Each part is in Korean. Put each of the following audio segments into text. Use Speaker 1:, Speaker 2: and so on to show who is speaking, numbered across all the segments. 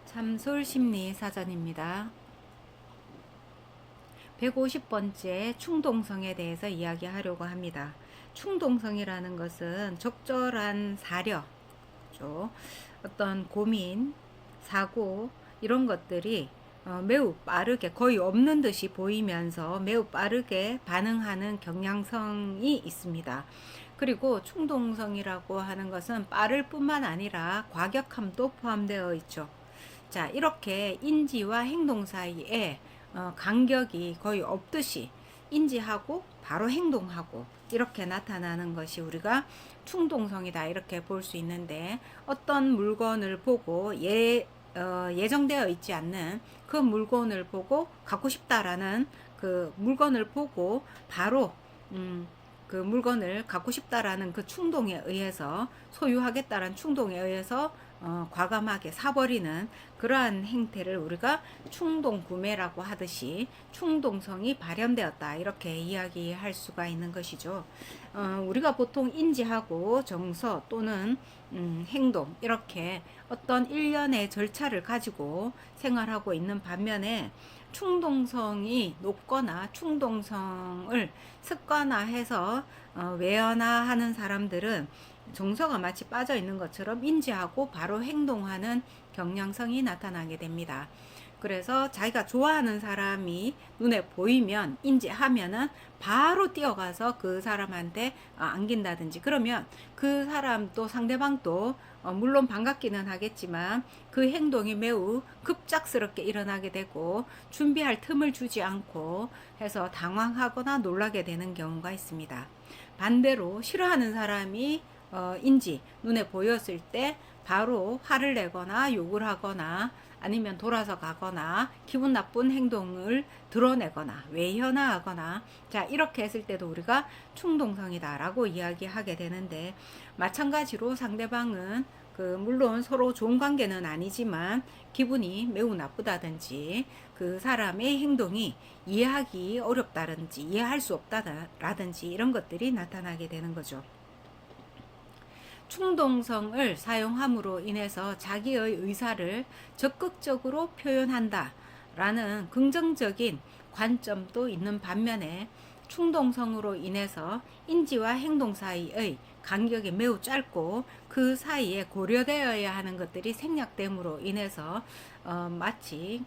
Speaker 1: 참솔심리 사전입니다. 150번째 충동성에 대해서 이야기하려고 합니다. 충동성이라는 것은 적절한 사려, 어떤 고민, 사고 이런 것들이 매우 빠르게 거의 없는 듯이 보이면서 매우 빠르게 반응하는 경향성이 있습니다. 그리고 충동성이라고 하는 것은 빠를 뿐만 아니라 과격함도 포함되어 있죠. 자, 이렇게 인지와 행동 사이에 간격이 거의 없듯이 인지하고 바로 행동하고 이렇게 나타나는 것이 우리가 충동성이다 이렇게 볼 수 있는데, 어떤 물건을 보고 예정되어 있지 않는 그 물건을 보고 갖고 싶다라는 그 물건을 보고 바로 그 물건을 갖고 싶다라는 그 충동에 의해서, 소유하겠다라는 충동에 의해서 과감하게 사버리는 그러한 행태를 우리가 충동 구매라고 하듯이 충동성이 발현되었다 이렇게 이야기할 수가 있는 것이죠. 우리가 보통 인지하고 정서 또는 행동 이렇게 어떤 일련의 절차를 가지고 생활하고 있는 반면에, 충동성이 높거나 충동성을 습관화해서 외연화하는 사람들은 정서가 마치 빠져 있는 것처럼 인지하고 바로 행동하는 경향성이 나타나게 됩니다. 그래서 자기가 좋아하는 사람이 눈에 보이면 인지하면은 바로 뛰어가서 그 사람한테 안긴다든지, 그러면 그 사람도 상대방도 물론 반갑기는 하겠지만 그 행동이 매우 급작스럽게 일어나게 되고 준비할 틈을 주지 않고 해서 당황하거나 놀라게 되는 경우가 있습니다. 반대로 싫어하는 사람이 인지 눈에 보였을 때 바로 화를 내거나 욕을 하거나 아니면 돌아서 가거나 기분 나쁜 행동을 드러내거나 외현화하거나, 자, 이렇게 했을 때도 우리가 충동성이다 라고 이야기하게 되는데, 마찬가지로 상대방은 물론 서로 좋은 관계는 아니지만 기분이 매우 나쁘다든지 그 사람의 행동이 이해하기 어렵다든지 이해할 수 없다라든지 이런 것들이 나타나게 되는 거죠. 충동성을 사용함으로 인해서 자기의 의사를 적극적으로 표현한다 라는 긍정적인 관점도 있는 반면에, 충동성으로 인해서 인지와 행동 사이의 간격이 매우 짧고 그 사이에 고려되어야 하는 것들이 생략됨으로 인해서 마치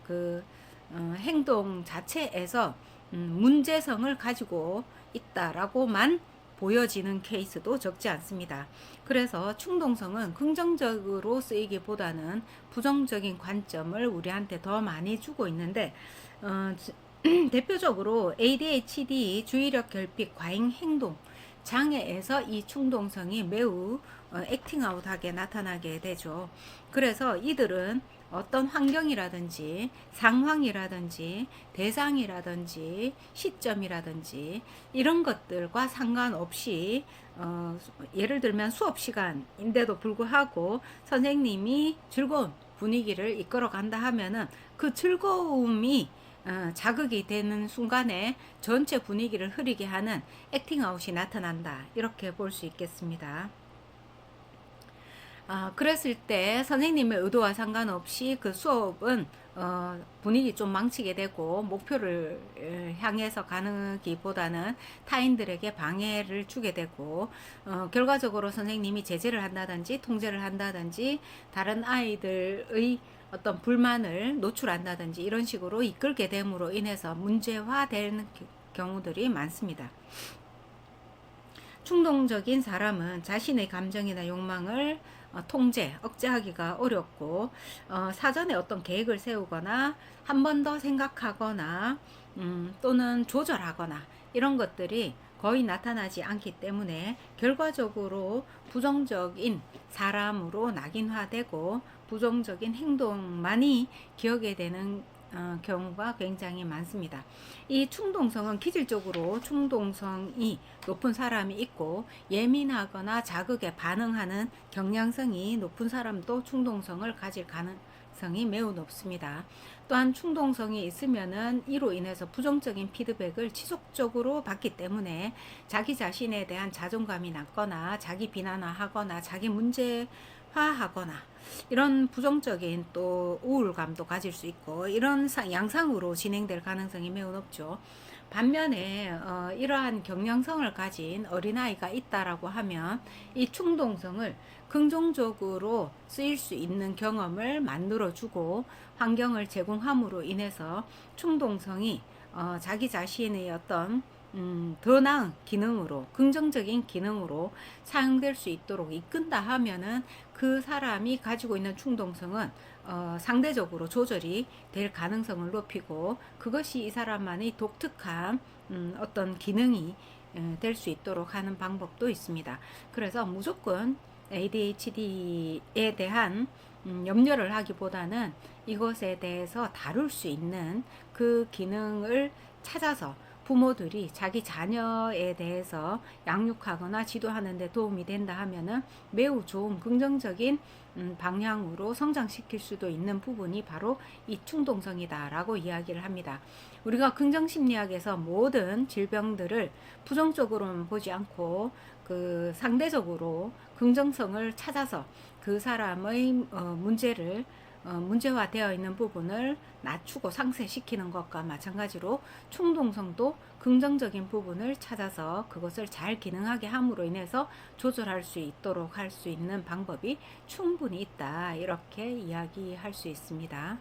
Speaker 1: 행동 자체에서 문제성을 가지고 있다라고만 보여지는 케이스도 적지 않습니다. 그래서 충동성은 긍정적으로 쓰이기보다는 부정적인 관점을 우리한테 더 많이 주고 있는데, 대표적으로 ADHD 주의력 결핍 과잉 행동 장애에서 이 충동성이 매우 액팅아웃하게 나타나게 되죠. 그래서 이들은 어떤 환경이라든지 상황이라든지 대상이라든지 시점이라든지 이런 것들과 상관없이 예를 들면 수업 시간인데도 불구하고 선생님이 즐거운 분위기를 이끌어 간다 하면은 그 즐거움이 자극이 되는 순간에 전체 분위기를 흐리게 하는 액팅아웃이 나타난다 이렇게 볼 수 있겠습니다. 그랬을 때 선생님의 의도와 상관없이 그 수업은 분위기 좀 망치게 되고 목표를 향해서 가는기보다는 타인들에게 방해를 주게 되고, 결과적으로 선생님이 제재를 한다든지 통제를 한다든지 다른 아이들의 어떤 불만을 노출한다든지 이런 식으로 이끌게 됨으로 인해서 문제화되는 경우들이 많습니다. 충동적인 사람은 자신의 감정이나 욕망을 통제, 억제하기가 어렵고 사전에 어떤 계획을 세우거나 한 번 더 생각하거나 또는 조절하거나 이런 것들이 거의 나타나지 않기 때문에 결과적으로 부정적인 사람으로 낙인화되고 부정적인 행동만이 기억에 되는 경우가 굉장히 많습니다. 이 충동성은 기질적으로 충동성이 높은 사람이 있고 예민하거나 자극에 반응하는 경향성이 높은 사람도 충동성을 가질 가능성이 매우 높습니다. 또한 충동성이 있으면은 이로 인해서 부정적인 피드백을 지속적으로 받기 때문에 자기 자신에 대한 자존감이 낮거나 자기 비난화하거나 자기 문제 화하거나 이런 부정적인 또 우울감도 가질 수 있고 이런 양상으로 진행될 가능성이 매우 높죠. 반면에 이러한 경량성을 가진 어린아이가 있다라고 하면 이 충동성을 긍정적으로 쓰일 수 있는 경험을 만들어주고 환경을 제공함으로 인해서 충동성이 자기 자신의 어떤 더 나은 기능으로, 긍정적인 기능으로 사용될 수 있도록 이끈다 하면은 그 사람이 가지고 있는 충동성은 상대적으로 조절이 될 가능성을 높이고, 그것이 이 사람만의 독특한 어떤 기능이 될 수 있도록 하는 방법도 있습니다. 그래서 무조건 ADHD에 대한 염려를 하기보다는 이것에 대해서 다룰 수 있는 그 기능을 찾아서 부모들이 자기 자녀에 대해서 양육하거나 지도하는 데 도움이 된다 하면은 매우 좋은 긍정적인 방향으로 성장시킬 수도 있는 부분이 바로 이 충동성이다라고 이야기를 합니다. 우리가 긍정심리학에서 모든 질병들을 부정적으로만 보지 않고 그 상대적으로 긍정성을 찾아서 그 사람의 문제화되어 있는 부분을 낮추고 상쇄시키는 것과 마찬가지로 충동성도 긍정적인 부분을 찾아서 그것을 잘 기능하게 함으로 인해서 조절할 수 있도록 할 수 있는 방법이 충분히 있다, 이렇게 이야기할 수 있습니다.